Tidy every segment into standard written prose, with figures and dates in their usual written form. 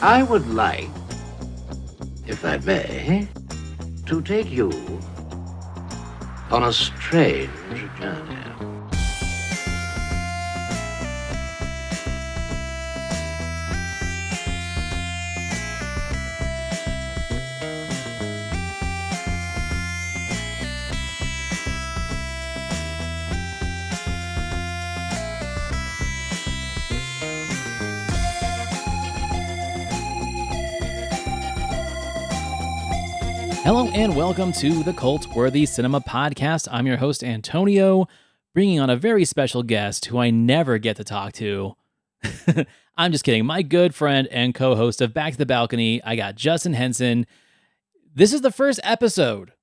I would like, if I may, to take you on a strange journey. Hello and welcome to the Cultworthy Cinema Podcast. I'm your host, Antonio, bringing on a very special guest who I never get to talk to. I'm just kidding. My good friend and co-host of Back to the Balcony, I got Justin Henson. This is the first episode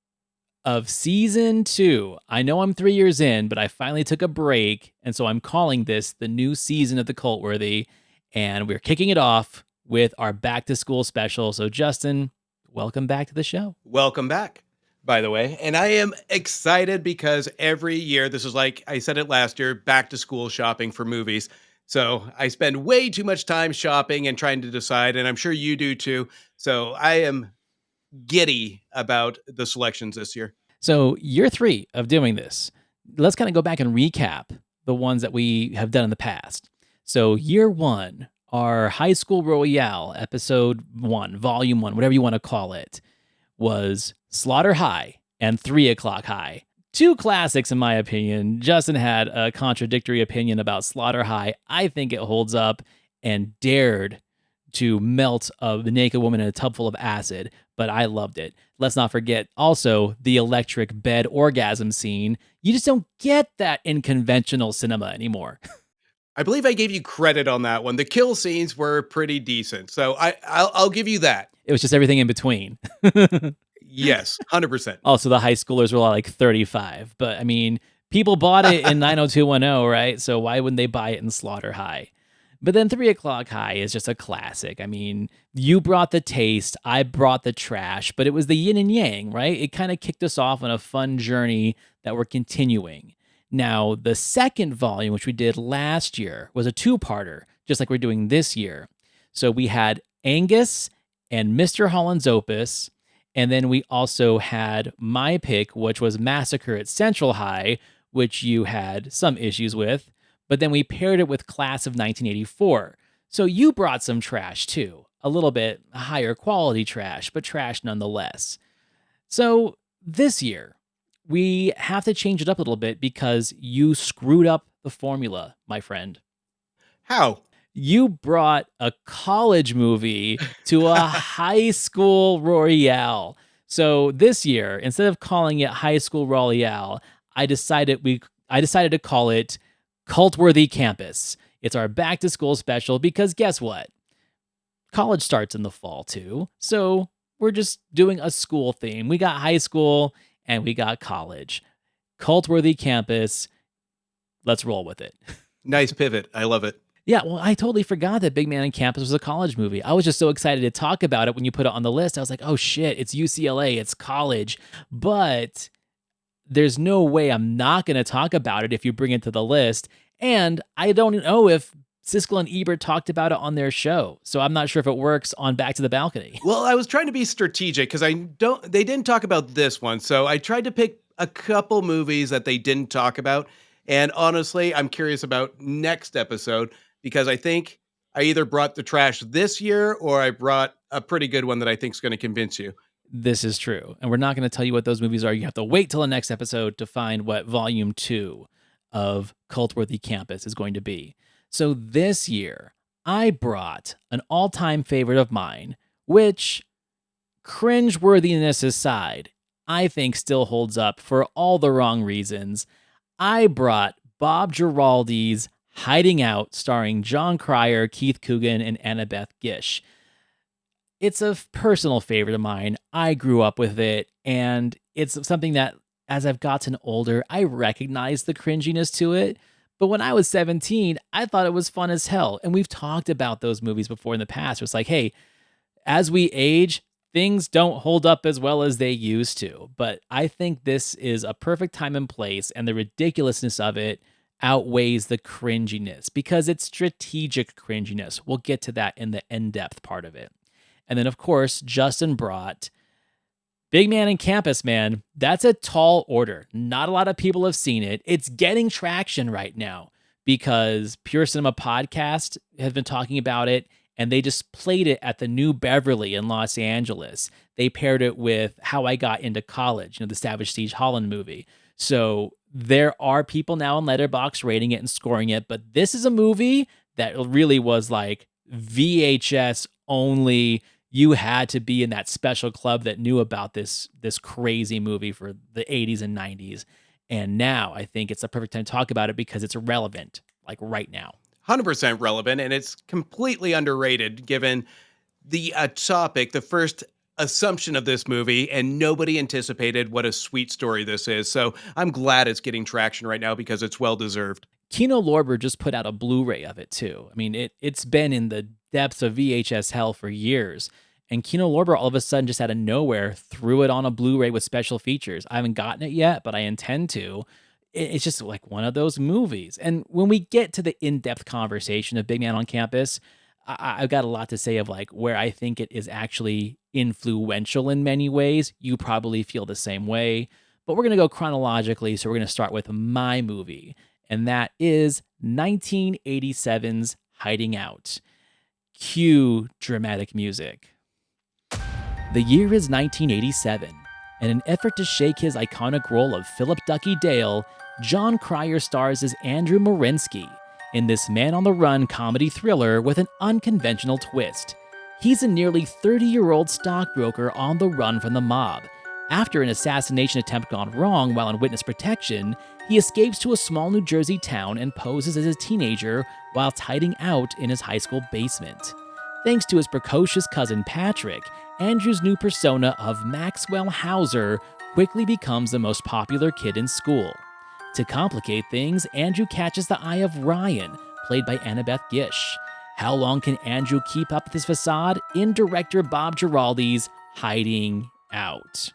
of Season 2. I know I'm 3 years in, but I finally took a break, and so I'm calling this the new season of the Cultworthy, and we're kicking it off with our Back to School special. So Justin, welcome back to the show. Welcome back, by the way. And I am excited because every year, this is like I said it last year, back to school shopping for movies. So I spend way too much time shopping and trying to decide, and I'm sure you do too. So I am giddy about the selections this year. So year 3 of doing this, let's kind of go back and recap the ones that we have done in the past. So year 1, our High School Royale, episode 1, volume 1, whatever you want to call it, was Slaughter High and 3 O'Clock High. Two classics, in my opinion. Justin had a contradictory opinion about Slaughter High. I think it holds up and dared to melt a naked woman in a tub full of acid, but I loved it. Let's not forget also the electric bed orgasm scene. You just don't get that in conventional cinema anymore. I believe I gave you credit on that one. The kill scenes were pretty decent. So I'll give you that. It was just everything in between. Yes, 100%. Also, the high schoolers were all like 35. But I mean, people bought it in 90210, right? So why wouldn't they buy it in Slaughter High? But then 3 O'Clock High is just a classic. I mean, you brought the taste, I brought the trash, but it was the yin and yang, right? It kind of kicked us off on a fun journey that we're continuing. Now, the second volume, which we did last year, was a 2-parter, just like we're doing this year. So we had Angus and Mr. Holland's Opus, and then we also had my pick, which was Massacre at Central High, which you had some issues with, but then we paired it with Class of 1984. So you brought some trash too, a little bit higher quality trash, but trash nonetheless. So this year, we have to change it up a little bit because you screwed up the formula, my friend. How? You brought a college movie to a high school Royale. So this year, instead of calling it High School Royale, I decided to call it Cultworthy Campus. It's our back to school special because guess what? College starts in the fall too. So we're just doing a school theme. We got high school and we got college. Cultworthy Campus. Let's roll with it. Nice pivot. I love it. Yeah, well, I totally forgot that Big Man on Campus was a college movie. I was just so excited to talk about it when you put it on the list. I was like, oh shit, it's UCLA, it's college. But there's no way I'm not going to talk about it if you bring it to the list. And I don't know if Siskel and Ebert talked about it on their show. So I'm not sure if it works on Back to the Balcony. Well, I was trying to be strategic because they didn't talk about this one. So I tried to pick a couple movies that they didn't talk about. And honestly, I'm curious about next episode because I think I either brought the trash this year or I brought a pretty good one that I think is going to convince you. This is true. And we're not going to tell you what those movies are. You have to wait till the next episode to find what volume 2 of Cultworthy Campus is going to be. So this year, I brought an all-time favorite of mine, which, cringeworthiness aside, I think still holds up for all the wrong reasons. I brought Bob Giraldi's Hiding Out, starring John Cryer, Keith Coogan, and Annabeth Gish. It's a personal favorite of mine. I grew up with it, and it's something that, as I've gotten older, I recognize the cringiness to it. But when I was 17, I thought it was fun as hell. And we've talked about those movies before in the past. It's like, hey, as we age, things don't hold up as well as they used to. But I think this is a perfect time and place, and the ridiculousness of it outweighs the cringiness because it's strategic cringiness. We'll get to that in the in-depth part of it. And then, of course, Justin brought Big Man in Campus, man. That's a tall order. Not a lot of people have seen it. It's getting traction right now because Pure Cinema Podcast has been talking about it, and they just played it at the New Beverly in Los Angeles. They paired it with How I Got Into College, the Savage Siege Holland movie. So there are people now on Letterboxd rating it and scoring it, but this is a movie that really was like VHS only. You had to be in that special club that knew about this crazy movie for the 80s and 90s. And now I think it's the perfect time to talk about it because it's relevant, like right now. 100% relevant, and it's completely underrated given the topic, the first assumption of this movie, and nobody anticipated what a sweet story this is. So I'm glad it's getting traction right now because it's well deserved. Kino Lorber just put out a Blu-ray of it too. I mean, it's been in the depths of VHS hell for years. And Kino Lorber all of a sudden just out of nowhere threw it on a Blu-ray with special features. I haven't gotten it yet, but I intend to. It's just like one of those movies. And when we get to the in-depth conversation of Big Man on Campus, I've got a lot to say of like where I think it is actually influential in many ways. You probably feel the same way. But we're going to go chronologically. So we're going to start with my movie. And that is 1987's Hiding Out. Cue dramatic music. The year is 1987. In an effort to shake his iconic role of Philip Ducky Dale, John Cryer stars as Andrew Morensky in this man-on-the-run comedy thriller with an unconventional twist. He's a nearly 30-year-old stockbroker on the run from the mob. After an assassination attempt gone wrong while in witness protection, he escapes to a small New Jersey town and poses as a teenager whilst hiding out in his high school basement. Thanks to his precocious cousin Patrick, Andrew's new persona of Maxwell Hauser quickly becomes the most popular kid in school. To complicate things, Andrew catches the eye of Ryan, played by Annabeth Gish. How long can Andrew keep up this facade in director Bob Giraldi's Hiding Out?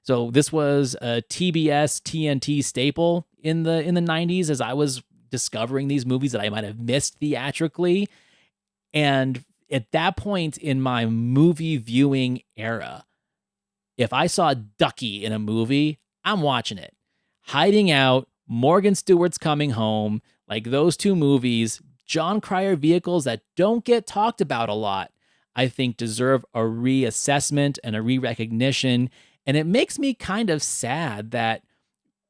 So this was a TBS TNT staple in the 90s as I was discovering these movies that I might have missed theatrically. And at that point in my movie viewing era, if I saw Ducky in a movie, I'm watching it. Hiding Out, Morgan Stewart's Coming Home, like those two movies, John Cryer vehicles that don't get talked about a lot, I think deserve a reassessment and a re-recognition. And it makes me kind of sad that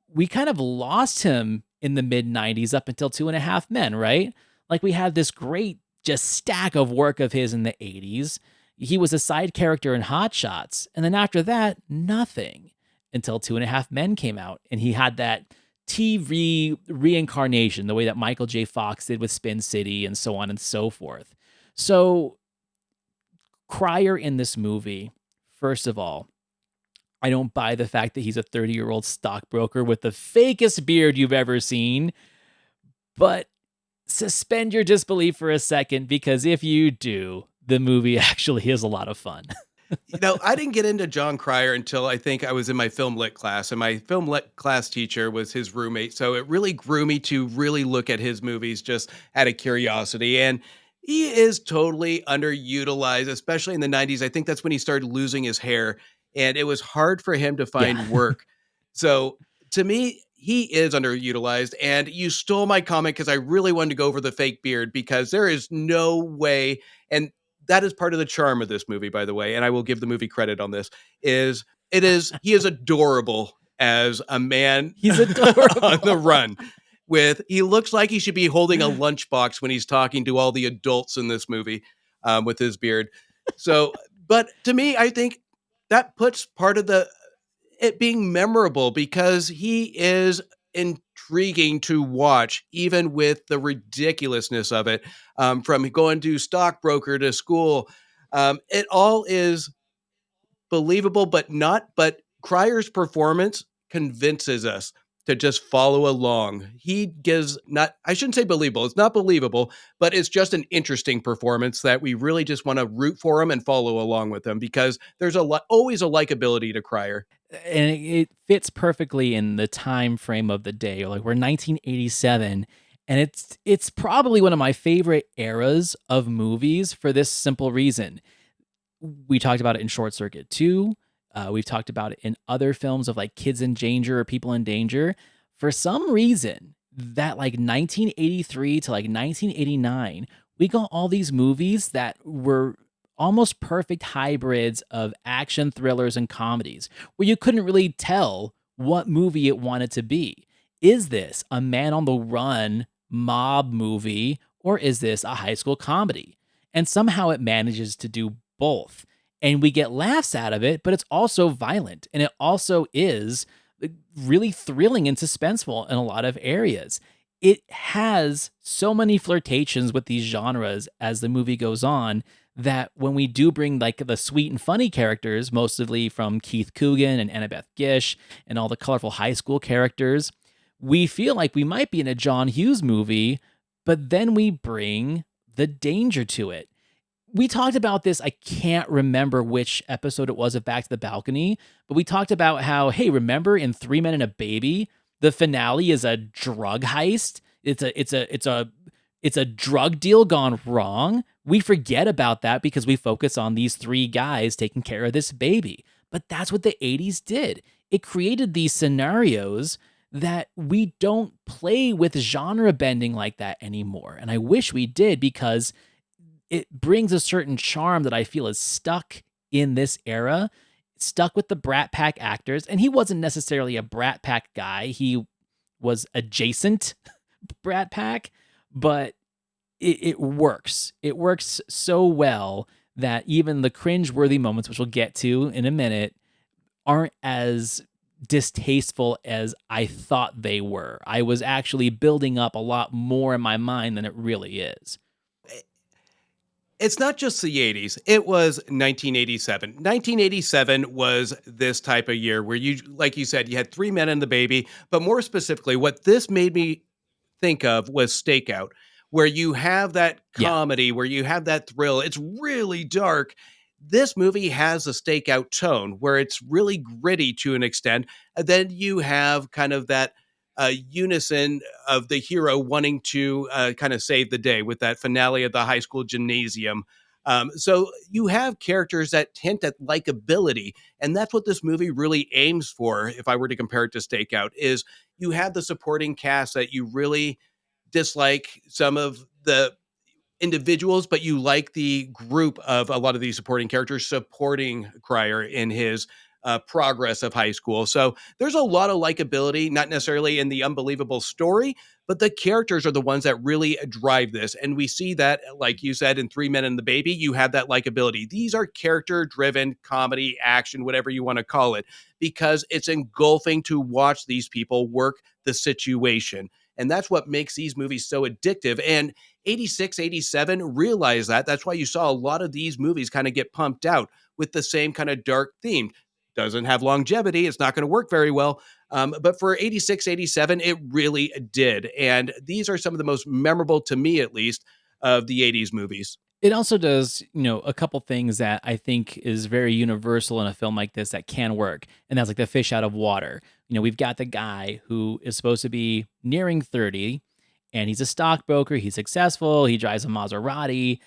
we kind of lost him in the mid-90s up until 2.5 Men, right? Like we had this great just stack of work of his in the 80s. He was a side character in Hot Shots. And then after that, nothing until 2.5 Men came out. And he had that TV reincarnation, the way that Michael J. Fox did with Spin City and so on and so forth. So Cryer in this movie, first of all, I don't buy the fact that he's a 30-year-old stockbroker with the fakest beard you've ever seen. But suspend your disbelief for a second, because if you do, the movie actually is a lot of fun. I didn't get into John Cryer until I think I was in my film lit class, and my film lit class teacher was his roommate. So it really grew me to really look at his movies just out of curiosity. And he is totally underutilized, especially in the 90s. I think that's when he started losing his hair, and it was hard for him to find work. So to me, he is underutilized. And you stole my comment because I really wanted to go over the fake beard, because there is no way. And that is part of the charm of this movie, by the way. And I will give the movie credit on this. He is adorable as a man. He's adorable on the run. He looks like he should be holding a lunchbox when he's talking to all the adults in this movie with his beard. So, but to me, I think that puts part of it being memorable, because he is intriguing to watch, even with the ridiculousness of it. From going to stockbroker to school, it all is believable, but Cryer's performance convinces us to just follow along. He gives not, I shouldn't say believable, it's not believable, but it's just an interesting performance that we really just want to root for him and follow along with him because there's always a likability to Cryer. And it fits perfectly in the time frame of the day. Like we're 1987, and it's probably one of my favorite eras of movies for this simple reason. We talked about it in Short Circuit 2. We've talked about it in other films of like kids in danger or people in danger. For some reason, that like 1983 to like 1989, we got all these movies that were almost perfect hybrids of action thrillers and comedies where you couldn't really tell what movie it wanted to be. Is this a man on the run mob movie or is this a high school comedy? And somehow it manages to do both. And we get laughs out of it, but it's also violent. And it also is really thrilling and suspenseful in a lot of areas. It has so many flirtations with these genres as the movie goes on that when we do bring like the sweet and funny characters, mostly from Keith Coogan and Annabeth Gish and all the colorful high school characters, we feel like we might be in a John Hughes movie, but then we bring the danger to it. We talked about this. I can't remember which episode it was of Back to the Balcony, but we talked about how, hey, remember in Three Men and a Baby, the finale is a drug heist. It's a drug deal gone wrong. We forget about that because we focus on these three guys taking care of this baby. But that's what the 80s did. It created these scenarios that we don't play with genre bending like that anymore. And I wish we did because it brings a certain charm that I feel is stuck in this era, stuck with the Brat Pack actors. And he wasn't necessarily a Brat Pack guy, he was adjacent Brat Pack, but it works. It works so well that even the cringe-worthy moments, which we'll get to in a minute, aren't as distasteful as I thought they were. I was actually building up a lot more in my mind than it really is. It's not just the 80s. It was 1987. 1987 was this type of year where you, like you said, you had Three Men and the Baby, but more specifically, what this made me think of was Stakeout, where you have that Yeah. comedy, where you have that thrill. It's really dark. This movie has a Stakeout tone where it's really gritty to an extent. And then you have kind of that unison of the hero wanting to kind of save the day with that finale of the high school gymnasium. So you have characters that hint at likability, and that's what this movie really aims for. If I were to compare it to Stakeout, is you have the supporting cast that you really dislike some of the individuals, but you like the group of a lot of these supporting characters supporting Cryer in his progress of high school. So there's a lot of likability, not necessarily in the unbelievable story, but the characters are the ones that really drive this. And we see that, like you said, in Three Men and the Baby, you have that likability. These are character driven comedy, action, whatever you want to call it, because it's engulfing to watch these people work the situation. And that's what makes these movies so addictive. And 86, 87 realized that. That's why you saw a lot of these movies kind of get pumped out with the same kind of dark theme. Doesn't have longevity. It's not going to work very well. But for 86, 87, it really did. And these are some of the most memorable, to me at least, of the 80s movies. It also does, a couple things that I think is very universal in a film like this that can work. And that's like the fish out of water. We've got the guy who is supposed to be nearing 30 and he's a stockbroker. He's successful. He drives a Maserati,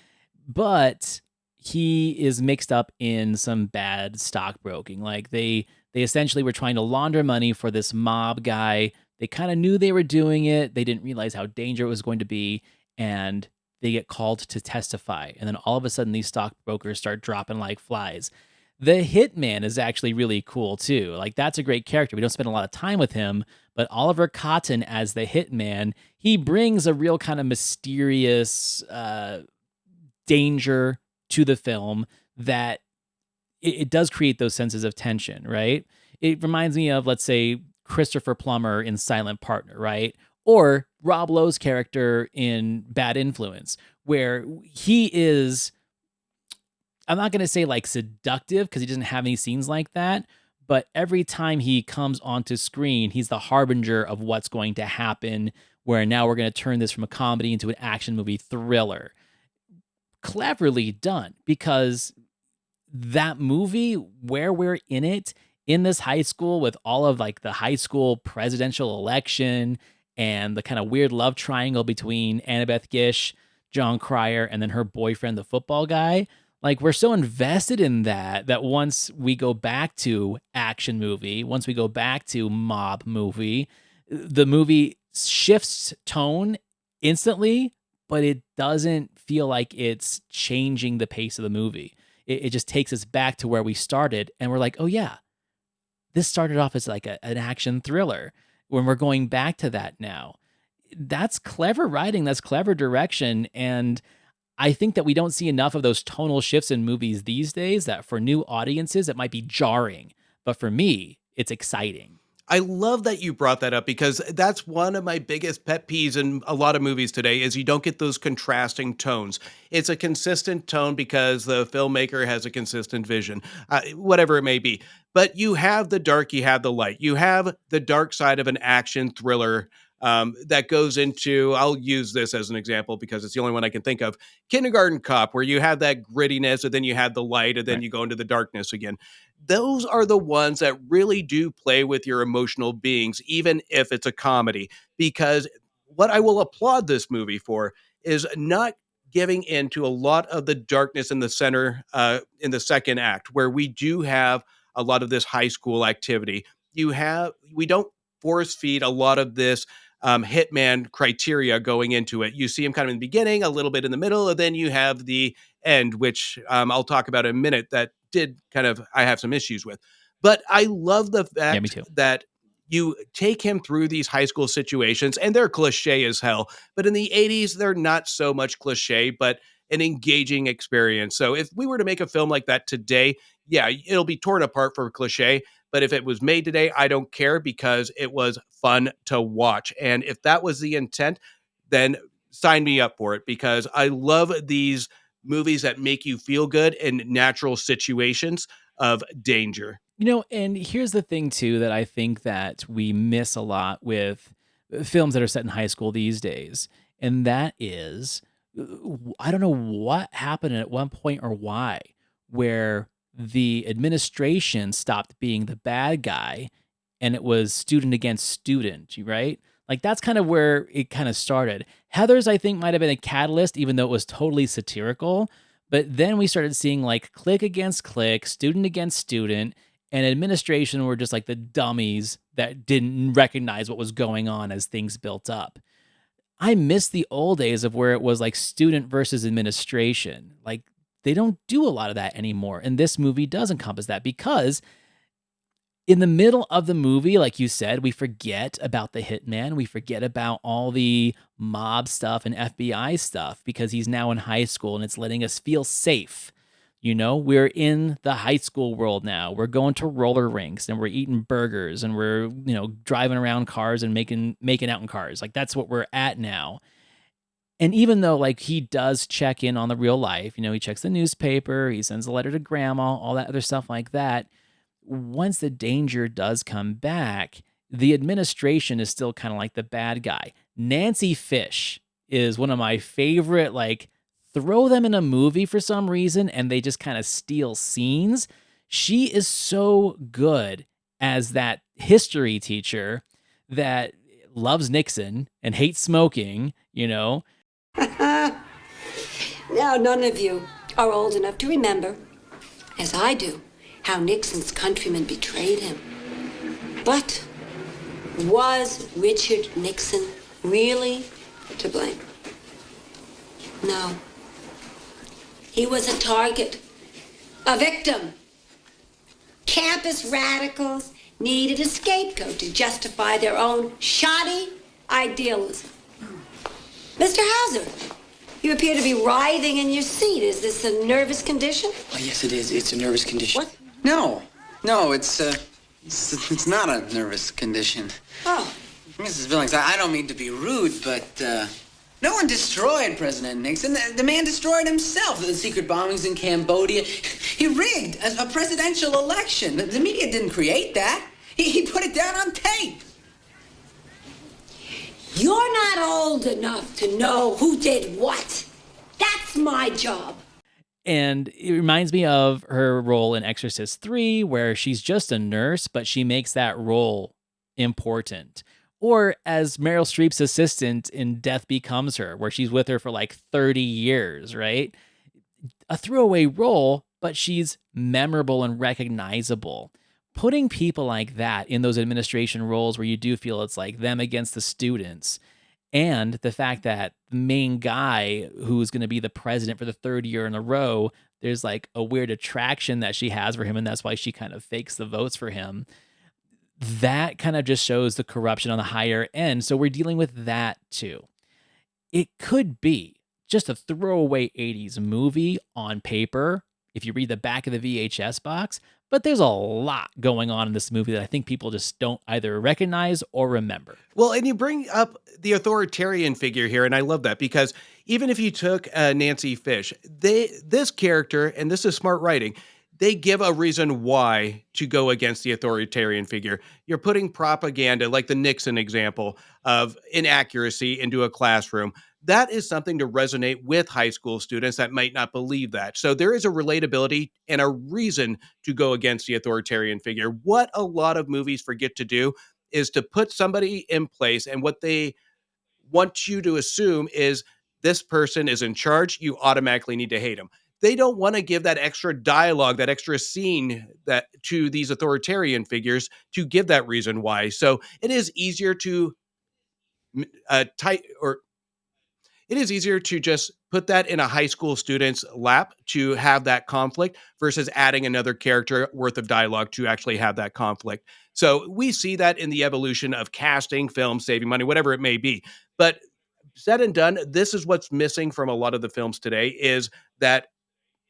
but he is mixed up in some bad stockbroking. Like they essentially were trying to launder money for this mob guy. They kind of knew they were doing it. They didn't realize how dangerous it was going to be. And they get called to testify. And then all of a sudden, these stockbrokers start dropping like flies. The hitman is actually really cool too. Like, that's a great character. We don't spend a lot of time with him, but Oliver Cotton as the hitman, he brings a real kind of mysterious danger to the film that it does create those senses of tension, right? It reminds me of, let's say, Christopher Plummer in Silent Partner, right? Or Rob Lowe's character in Bad Influence, where he is, I'm not going to say like seductive because he doesn't have any scenes like that, but every time he comes onto screen, he's the harbinger of what's going to happen, where now we're going to turn this from a comedy into an action movie thriller. Cleverly done, because that movie, where we're in it, in this high school with all of like the high school presidential election and the kind of weird love triangle between Annabeth Gish, John Cryer, and then her boyfriend, the football guy. Like, we're so invested in that once we go back to action movie, once we go back to mob movie, the movie shifts tone instantly, but it doesn't feel like it's changing the pace of the movie. It just takes us back to where we started, and we're like, oh yeah, this started off as like an action thriller. When we're going back to that now, that's clever writing, that's clever direction, and I think that we don't see enough of those tonal shifts in movies these days, that for new audiences, it might be jarring. But for me, it's exciting. I love that you brought that up, because that's one of my biggest pet peeves in a lot of movies today is you don't get those contrasting tones. It's a consistent tone because the filmmaker has a consistent vision, whatever it may be. But you have the dark, you have the light. You have the dark side of an action thriller that goes into, I'll use this as an example because it's the only one I can think of, Kindergarten Cop, where you have that grittiness and then you have the light and then Right. you go into the darkness again. Those are the ones that really do play with your emotional beings, even if it's a comedy. Because what I will applaud this movie for is not giving in to a lot of the darkness in the center, in the second act, where we do have a lot of this high school activity. We don't force feed a lot of this hitman criteria going into it. You see him kind of in the beginning, a little bit in the middle, and then you have the end, which I'll talk about in a minute, that did kind of, I have some issues with. But I love the Yeah, me fact too. that you take him through these high school situations, and they're cliche as hell. But in the 80s, they're not so much cliche, but an engaging experience. So if we were to make a film like that today, yeah, it'll be torn apart for cliche. But if it was made today, I don't care, because it was fun to watch. And if that was the intent, then sign me up for it, because I love these movies that make you feel good in natural situations of danger. And here's the thing too that I think that we miss a lot with films that are set in high school these days, and that is, I don't know what happened at one point or why, where the administration stopped being the bad guy and it was student against student, right? Like, that's kind of where it kind of started. Heathers, I think, might have been a catalyst, even though it was totally satirical. But then we started seeing like clique against clique, student against student, and administration were just like the dummies that didn't recognize what was going on as things built up. I miss the old days of where it was like student versus administration. Like, they don't do a lot of that anymore. And this movie does encompass that, because in the middle of the movie, like you said, we forget about the hitman. We forget about all the mob stuff and FBI stuff, because he's now in high school and it's letting us feel safe. We're in the high school world now. We're going to roller rinks and we're eating burgers and we're, driving around cars and making out in cars. Like, that's what we're at now. And even though like he does check in on the real life, he checks the newspaper, he sends a letter to grandma, all that other stuff like that. Once the danger does come back, the administration is still kind of like the bad guy. Nancy Fish is one of my favorite, like, throw them in a movie for some reason and they just kind of steal scenes. She is so good as that history teacher that loves Nixon and hates smoking. Now, none of you are old enough to remember, as I do, how Nixon's countrymen betrayed him. But was Richard Nixon really to blame? No. He was a target, a victim. Campus radicals needed a scapegoat to justify their own shoddy idealism. Mr. Hauser, you appear to be writhing in your seat. Is this a nervous condition? Oh, yes, it is. It's a nervous condition. What? No, it's not a nervous condition. Oh. Mrs. Billings, I don't mean to be rude, but No one destroyed President Nixon. The man destroyed himself. The secret bombings in Cambodia. He rigged a presidential election. The media didn't create that. He put it down on tape. You're not old enough to know who did what. That's my job. And it reminds me of her role in Exorcist 3, where she's just a nurse, but she makes that role important. Or as Meryl Streep's assistant in Death Becomes Her, where she's with her for like 30 years, right? A throwaway role, but she's memorable and recognizable. Putting people like that in those administration roles where you do feel it's like them against the students, and the fact that the main guy who's going to be the president for the third year in a row, there's like a weird attraction that she has for him, and that's why she kind of fakes the votes for him. That kind of just shows the corruption on the higher end. So we're dealing with that too. It could be just a throwaway 80s movie on paper if you read the back of the VHS box, but there's a lot going on in this movie that I think people just don't either recognize or remember. Well, and you bring up the authoritarian figure here, and I love that because even if you took Nancy Fish, this character, and this is smart writing, they give a reason why to go against the authoritarian figure. You're putting propaganda, like the Nixon example of inaccuracy, into a classroom. That is something to resonate with high school students that might not believe that. So there is a relatability and a reason to go against the authoritarian figure. What a lot of movies forget to do is to put somebody in place, and what they want you to assume is this person is in charge. You automatically need to hate him. They don't want to give that extra dialogue, that extra scene that to these authoritarian figures to give that reason why. So it is easier to it is easier to just put that in a high school student's lap to have that conflict versus adding another character worth of dialogue to actually have that conflict. So we see that in the evolution of casting, film, saving money, whatever it may be. But said and done, this is what's missing from a lot of the films today, is that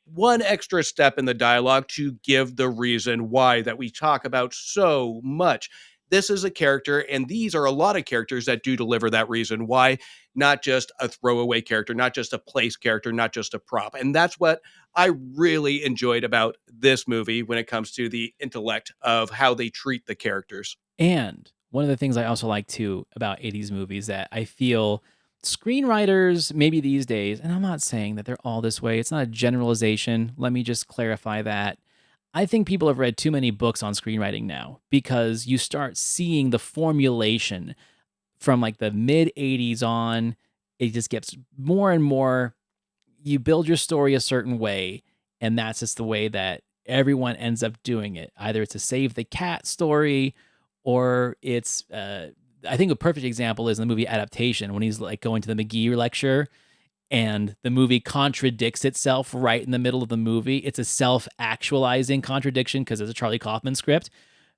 one extra step in the dialogue to give the reason why that we talk about so much. This is a character, and these are a lot of characters that do deliver that reason why, not just a throwaway character, not just a place character, not just a prop. And that's what I really enjoyed about this movie when it comes to the intellect of how they treat the characters. And one of the things I also like too about 80s movies that I feel screenwriters, maybe these days, and I'm not saying that they're all this way, it's not a generalization. Let me just clarify that. I think people have read too many books on screenwriting now because you start seeing the formulation from like the mid 80s on. It just gets more and more. You build your story a certain way, and that's just the way that everyone ends up doing it. Either it's a save the cat story, or it's I think a perfect example is in the movie Adaptation when he's like going to the McGee lecture and the movie contradicts itself right in the middle of the movie. It's a self-actualizing contradiction because it's a Charlie Kaufman script.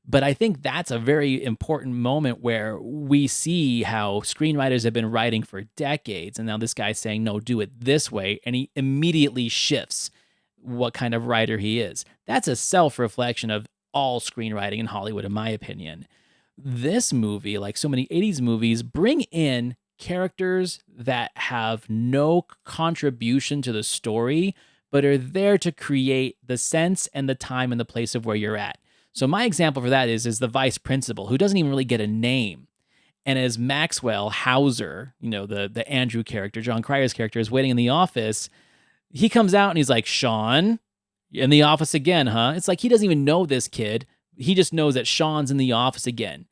But I think that's a very important moment where we see how screenwriters have been writing for decades. And now this guy's saying, no, do it this way. And he immediately shifts what kind of writer he is. That's a self-reflection of all screenwriting in Hollywood, in my opinion. This movie, like so many 80s movies, bring in characters that have no contribution to the story, but are there to create the sense and the time and the place of where you're at. So my example for that is the vice principal, who doesn't even really get a name. And as Maxwell Hauser, the Andrew character, John Cryer's character, is waiting in the office, he comes out and he's like, Sean, in the office again, huh? It's like he doesn't even know this kid. He just knows that Sean's in the office again.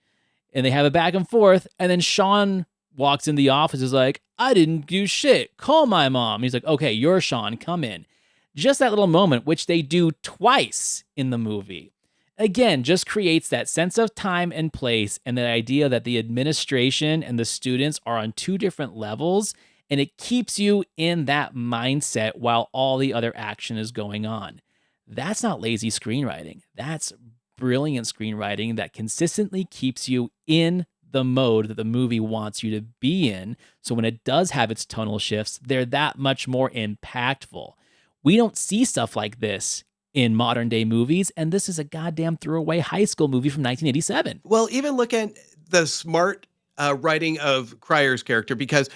And they have a back and forth. And then Sean walks in the office, is like, I didn't do shit. Call my mom. He's like, okay, you're Sean. Come in. Just that little moment, which they do twice in the movie, again, just creates that sense of time and place and the idea that the administration and the students are on two different levels. And it keeps you in that mindset while all the other action is going on. That's not lazy screenwriting. That's brilliant screenwriting that consistently keeps you in the mode that the movie wants you to be in. So when it does have its tonal shifts, they're that much more impactful. We don't see stuff like this in modern day movies, and this is a goddamn throwaway high school movie from 1987. Well, even look at the smart writing of Cryer's character, because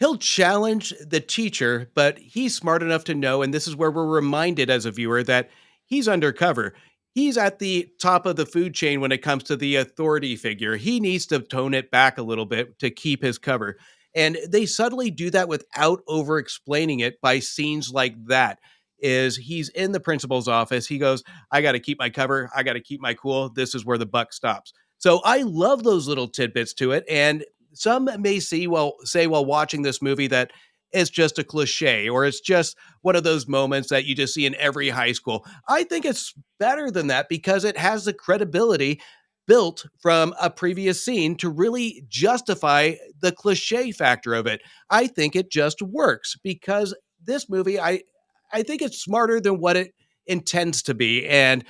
he'll challenge the teacher, but he's smart enough to know, and this is where we're reminded as a viewer that he's undercover. He's at the top of the food chain when it comes to the authority figure. He needs to tone it back a little bit to keep his cover. And they subtly do that without over explaining it by scenes like that. Is he's in the principal's office. He goes, I got to keep my cover. I got to keep my cool. This is where the buck stops. So I love those little tidbits to it. And some may say while watching this movie that it's just a cliche or it's just one of those moments that you just see in every high school. I think it's better than that because it has the credibility built from a previous scene to really justify the cliche factor of it. I think it just works because this movie, I think it's smarter than what it intends to be. And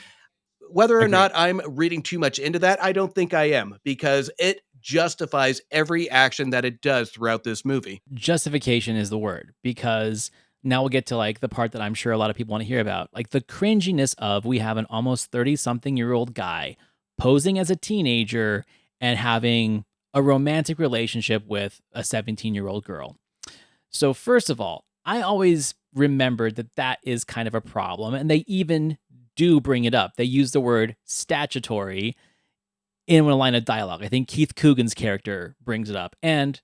whether or Agreed. not I'm reading too much into that, I don't think I am because it justifies every action that it does throughout this movie. Justification is the word, because now we'll get to like the part that I'm sure a lot of people want to hear about. Like the cringiness of we have an almost 30 something year old guy posing as a teenager and having a romantic relationship with a 17-year-old girl. So, first of all, I always remembered that that is kind of a problem. And they even do bring it up. They use the word statutory in a line of dialogue. I think Keith Coogan's character brings it up. And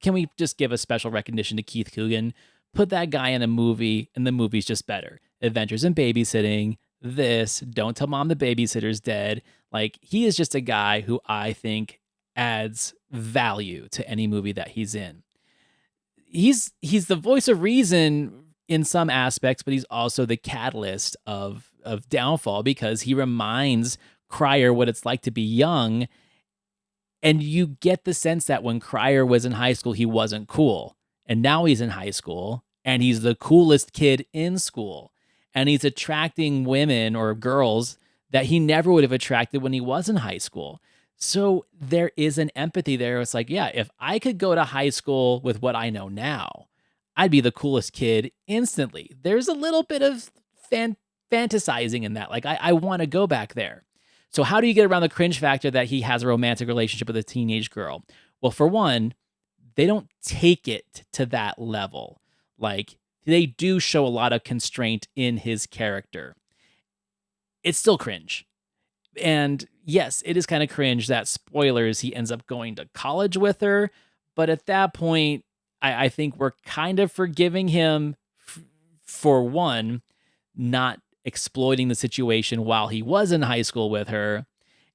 can we just give a special recognition to Keith Coogan? Put that guy in a movie, and the movie's just better. Adventures in Babysitting, this, Don't Tell Mom the Babysitter's Dead. Like, he is just a guy who I think adds value to any movie that he's in. He's the voice of reason in some aspects, but he's also the catalyst of downfall because he reminds Cryer what it's like to be young. And you get the sense that when Cryer was in high school, he wasn't cool. And now he's in high school and he's the coolest kid in school. And he's attracting women or girls that he never would have attracted when he was in high school. So there is an empathy there. It's like, yeah, if I could go to high school with what I know now, I'd be the coolest kid instantly. There's a little bit of fantasizing in that. Like, I want to go back there. So how do you get around the cringe factor that he has a romantic relationship with a teenage girl? Well, for one, they don't take it to that level. Like, they do show a lot of constraint in his character. It's still cringe. And yes, it is kind of cringe that, spoilers, he ends up going to college with her. But at that point, I think we're kind of forgiving him for one, not exploiting the situation while he was in high school with her.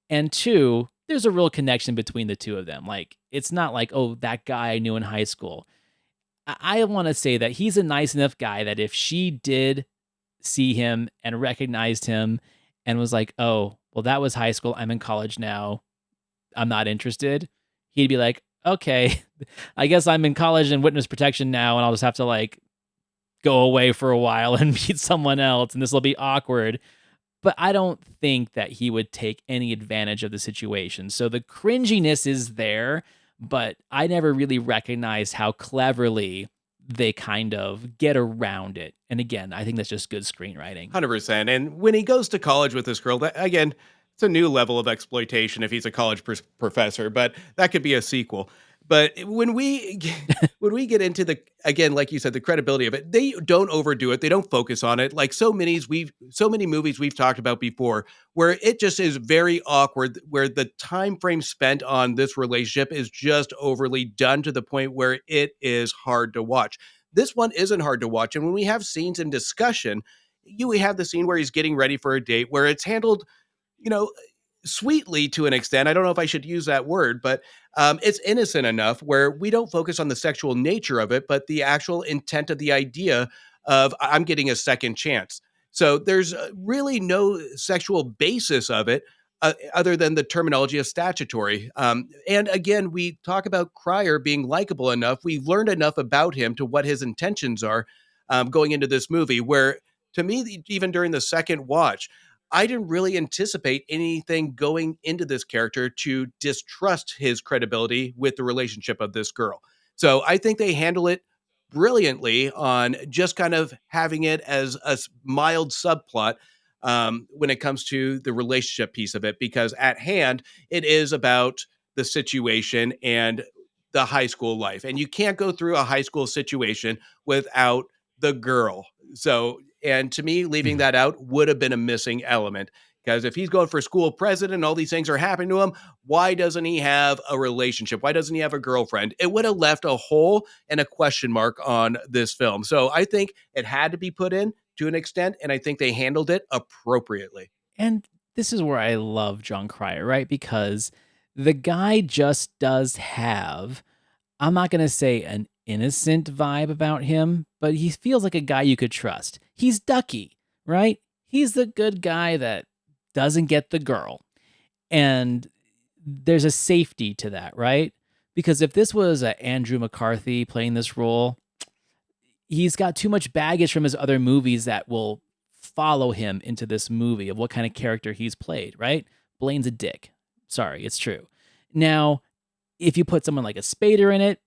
And two, there's a real connection between the two of them. Like, it's not like, oh, that guy I knew in high school. I want to say that he's a nice enough guy that if she did see him and recognized him and was like, oh, well, that was high school. I'm in college now. I'm not interested. He'd be like, okay, I guess I'm in college and witness protection now, and I'll just have to like go away for a while and meet someone else, and this will be awkward. But I don't think that he would take any advantage of the situation. So the cringiness is there, but I never really recognized how cleverly they kind of get around it. And again, I think that's just good screenwriting. 100%. And when he goes to college with this girl, that again, it's a new level of exploitation if he's a college professor, but that could be a sequel. But when we get into the, again, like you said, the credibility of it, they don't overdo it. They don't focus on it. Like so many movies we've talked about before, where it just is very awkward, where the time frame spent on this relationship is just overly done to the point where it is hard to watch. This one isn't hard to watch. And when we have scenes in discussion, we have the scene where he's getting ready for a date, where it's handled, you know, sweetly to an extent. I don't know if I should use that word, but it's innocent enough where we don't focus on the sexual nature of it, but the actual intent of the idea of I'm getting a second chance. So there's really no sexual basis of it other than the terminology of statutory. And again, we talk about Cryer being likable enough. We've learned enough about him to what his intentions are going into this movie, where to me, even during the second watch, I didn't really anticipate anything going into this character to distrust his credibility with the relationship of this girl. So I think they handle it brilliantly on just kind of having it as a mild subplot when it comes to the relationship piece of it, because at hand, it is about the situation and the high school life. And you can't go through a high school situation without the girl. So, and to me, leaving Mhm. that out would have been a missing element. Because if he's going for school president and all these things are happening to him, why doesn't he have a relationship? Why doesn't he have a girlfriend? It would have left a hole and a question mark on this film. So I think it had to be put in to an extent, and I think they handled it appropriately. And this is where I love John Cryer, right? Because the guy just does have, I'm not going to say an innocent vibe about him, but he feels like a guy you could trust. He's Ducky, right? He's the good guy that doesn't get the girl. And there's a safety to that, right? Because if this was Andrew McCarthy playing this role, he's got too much baggage from his other movies that will follow him into this movie of what kind of character he's played, right? Blaine's a dick. Sorry, it's true. Now, if you put someone like a Spader in it,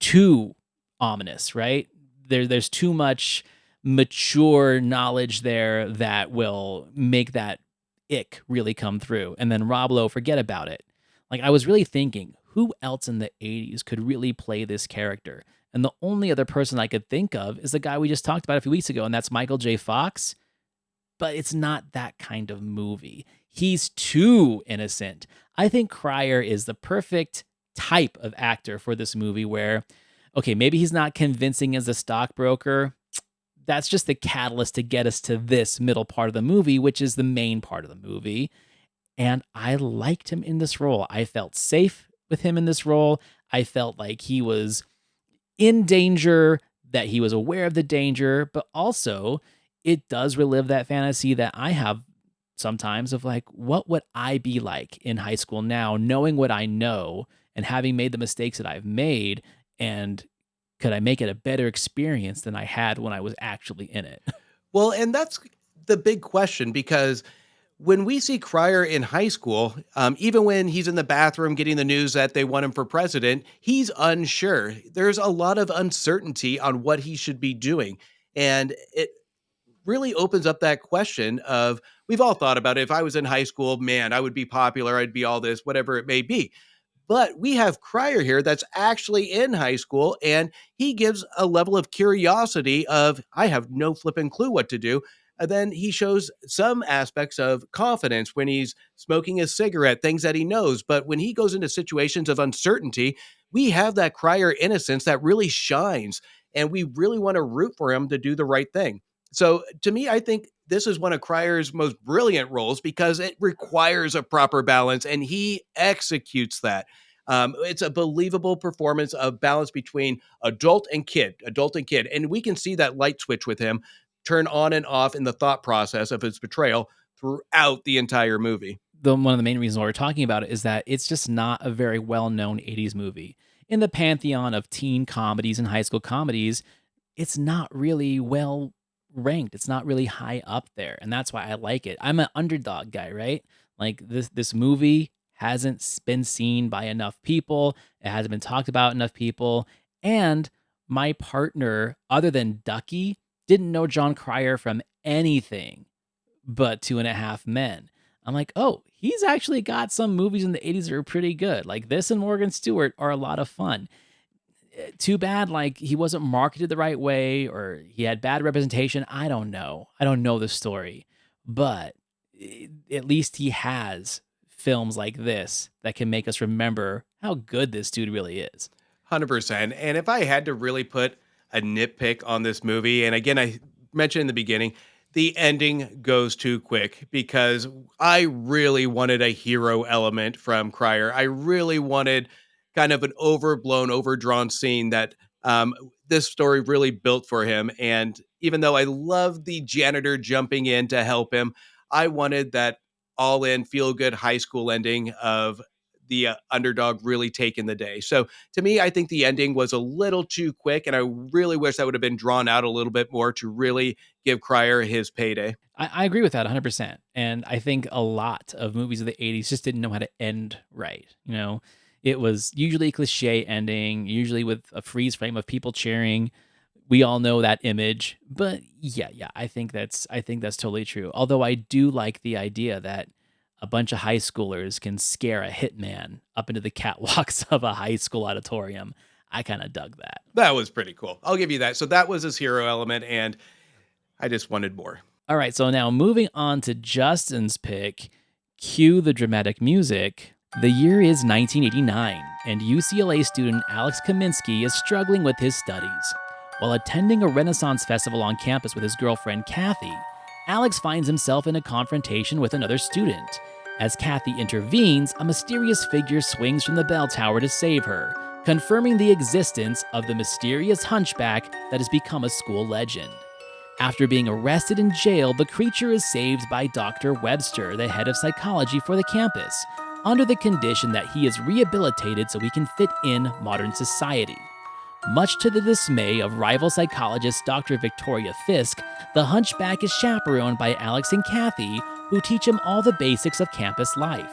too ominous, right? There's too much mature knowledge there that will make that ick really come through. And then Rob Lowe, forget about it. Like I was really thinking, who else in the 80s could really play this character? And the only other person I could think of is the guy we just talked about a few weeks ago, and that's Michael J. Fox. But it's not that kind of movie. He's too innocent. I think Cryer is the perfect type of actor for this movie where, okay, maybe he's not convincing as a stockbroker. That's just the catalyst to get us to this middle part of the movie, which is the main part of the movie. And I liked him in this role. I felt safe with him in this role. I felt like he was in danger, that he was aware of the danger, but also it does relive that fantasy that I have sometimes of like, what would I be like in high school now, knowing what I know and having made the mistakes that I've made? And could I make it a better experience than I had when I was actually in it? Well, and that's the big question because when we see Cryer in high school, even when he's in the bathroom getting the news that they want him for president, he's unsure. There's a lot of uncertainty on what he should be doing. And it really opens up that question of we've all thought about it. If I was in high school, man, I would be popular, I'd be all this, whatever it may be. But we have Cryer here that's actually in high school, and he gives a level of curiosity of, I have no flipping clue what to do. And then he shows some aspects of confidence when he's smoking a cigarette, things that he knows. But when he goes into situations of uncertainty, we have that Cryer innocence that really shines, and we really want to root for him to do the right thing. So to me, I think this is one of Cryer's most brilliant roles because it requires a proper balance, and he executes that. It's a believable performance of balance between adult and kid. And we can see that light switch with him turn on and off in the thought process of his betrayal throughout the entire movie. One of the main reasons why we're talking about it is that it's just not a very well-known 80s movie. In the pantheon of teen comedies and high school comedies, it's not really well ranked. It's not really high up there, and that's why I like it. I'm an underdog guy, right? Like this movie hasn't been seen by enough people. It hasn't been talked about enough people, and my partner, other than Ducky, didn't know John Cryer from anything but Two and a Half Men. I'm like, oh, he's actually got some movies in the 80s that are pretty good. Like this and Morgan Stewart are a lot of fun. Too bad, like he wasn't marketed the right way or he had bad representation. I don't know. I don't know the story, but at least he has films like this that can make us remember how good this dude really is. 100%. And if I had to really put a nitpick on this movie, and again, I mentioned in the beginning, the ending goes too quick because I really wanted a hero element from Cryer. I really wanted kind of an overblown, overdrawn scene that this story really built for him. And even though I love the janitor jumping in to help him, I wanted that all in feel good high school ending of the underdog really taking the day. So to me, I think the ending was a little too quick, and I really wish that would have been drawn out a little bit more to really give Cryer his payday. I agree with that 100%. And I think a lot of movies of the 80s just didn't know how to end right. You know, it was usually a cliche ending, usually with a freeze frame of people cheering. We all know that image, but yeah, I think that's totally true. Although I do like the idea that a bunch of high schoolers can scare a hitman up into the catwalks of a high school auditorium. I kind of dug that. That was pretty cool. I'll give you that. So that was his hero element, and I just wanted more. All right, so now moving on to Justin's pick, cue the dramatic music. The year is 1989, and UCLA student Alex Kaminsky is struggling with his studies. While attending a Renaissance festival on campus with his girlfriend Kathy, Alex finds himself in a confrontation with another student. As Kathy intervenes, a mysterious figure swings from the bell tower to save her, confirming the existence of the mysterious hunchback that has become a school legend. After being arrested and jailed, the creature is saved by Dr. Webster, the head of psychology for the campus, under the condition that he is rehabilitated so he can fit in modern society. Much to the dismay of rival psychologist Dr. Victoria Fisk, the hunchback is chaperoned by Alex and Kathy, who teach him all the basics of campus life.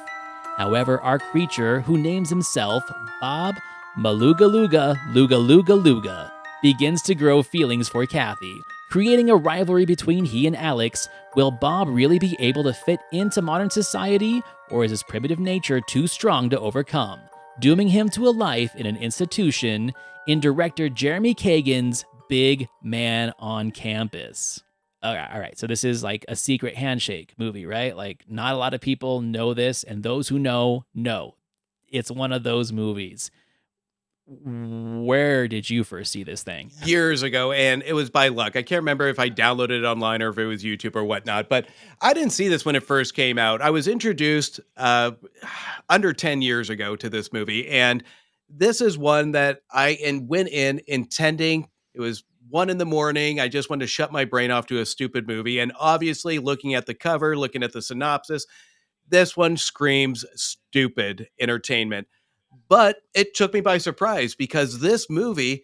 However, our creature, who names himself Bob Malugaluga Luga Luga Luga, begins to grow feelings for Kathy, creating a rivalry between he and Alex. Will Bob really be able to fit into modern society, or is his primitive nature too strong to overcome, dooming him to a life in an institution in director Jeremy Kagan's Big Man on Campus? All right, so this is like a secret handshake movie, right? Like, not a lot of people know this, and those who know. It's one of those movies. Where did you first see this thing? Years ago, and it was by luck. I can't remember if I downloaded it online or if it was YouTube or whatnot, but I didn't see this when it first came out. I was introduced under 10 years ago to this movie, and this is one that I went in intending. It was 1 a.m. I just wanted to shut my brain off to a stupid movie, and obviously looking at the cover, looking at the synopsis, this one screams stupid entertainment. But it took me by surprise because this movie